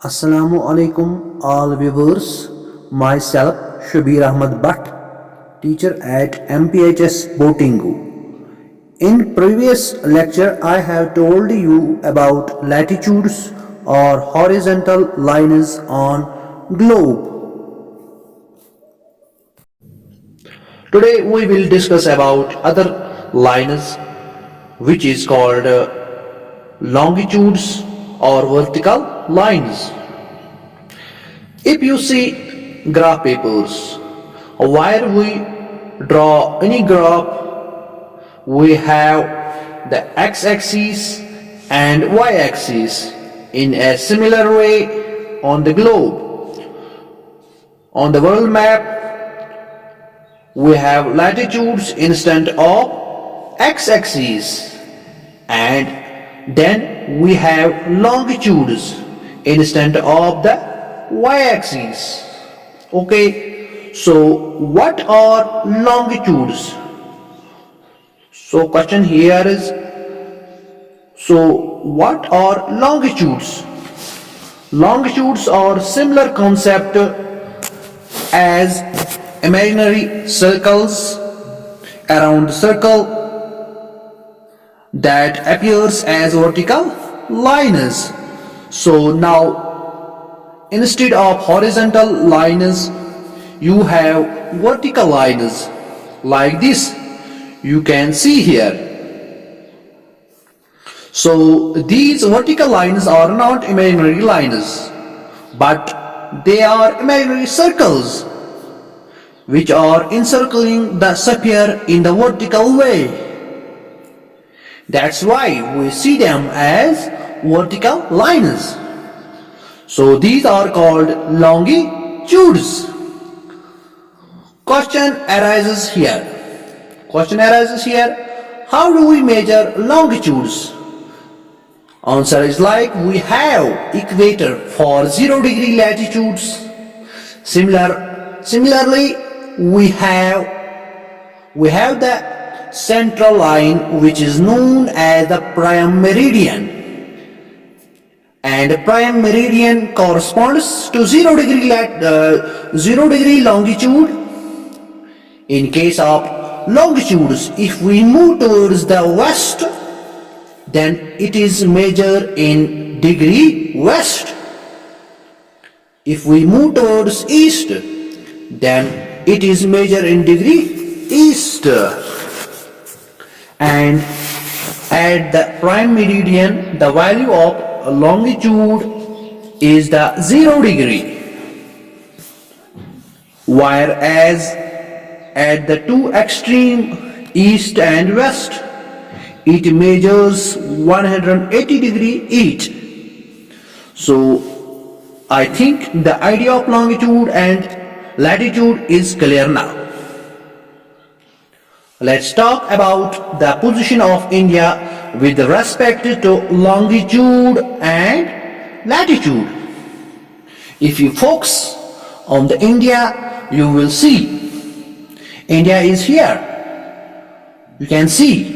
Assalamu alaikum all viewers. Myself Shabir Ahmad Bhatt, teacher at MPHS Botingu. In previous lecture I have told you about latitudes or horizontal lines on globe. Today we will discuss about other lines which is called longitudes or vertical lines. If you see graph papers where we draw any graph, we have the x-axis and y-axis in a similar way on the globe. On the world map we have latitudes instead of x-axis, and then we have longitudes instead of the y-axis. Okay, so what are longitudes? So question here is, so what are longitudes? Longitudes are similar concept as imaginary circles around the circle that appears as vertical lines. So now instead of horizontal lines you have vertical lines like this, you can see here. So these vertical lines are not imaginary lines, but they are imaginary circles which are encircling the sphere in the vertical way. That's why we see them as vertical lines. So these are called longitudes. Question arises here. How do we measure longitudes? Answer is like, we have equator for 0 degree latitudes. Similarly, we have the central line which is known as the prime meridian, and the prime meridian corresponds to 0 degree longitude. In case of longitudes, if we move towards the west, then it is measured in degree west. If we move towards east, then it is measured in degree east. And at the prime meridian the value of longitude is the 0 degree, whereas at the two extreme east and west it measures 180 degree each. So I think the idea of longitude and latitude is clear now. Let's talk about the position of India with respect to longitude and latitude. If you focus on the India, you will see India is here. You can see.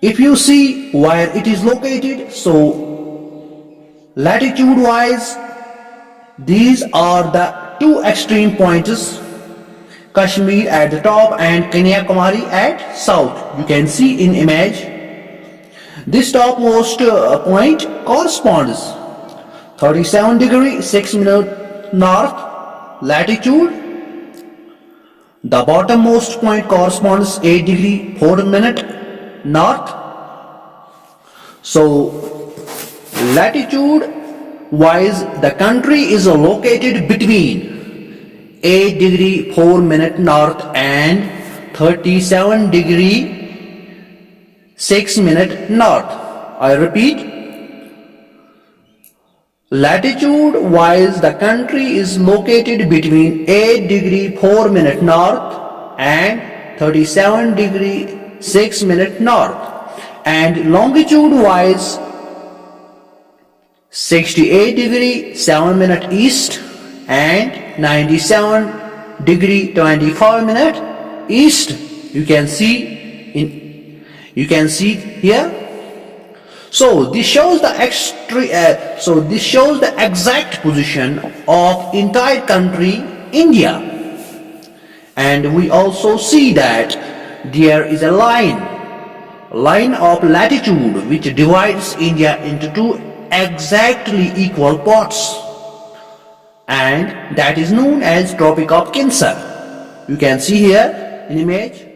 If you see where it is located, so latitude wise these are the two extreme points, Kashmir at the top and Kanyakumari at south. You can see in image. This topmost point corresponds 37 degree 6 minute north latitude. The bottommost point corresponds 8 degree 4 minute north. So latitude wise the country is located between 8 degree 4 minute north and 37 degree 6 minute north. I repeat, latitude wise the country is located between 8 degree 4 minute north and 37 degree 6 minute north, and longitude wise 68 degree 7 minute east and 97 degree 24 minute east. You can see here. So this shows the exact position of entire country India, and we also see that there is a line of latitude which divides India into two exactly equal parts, and that is known as Tropic of Cancer. You can see here in image.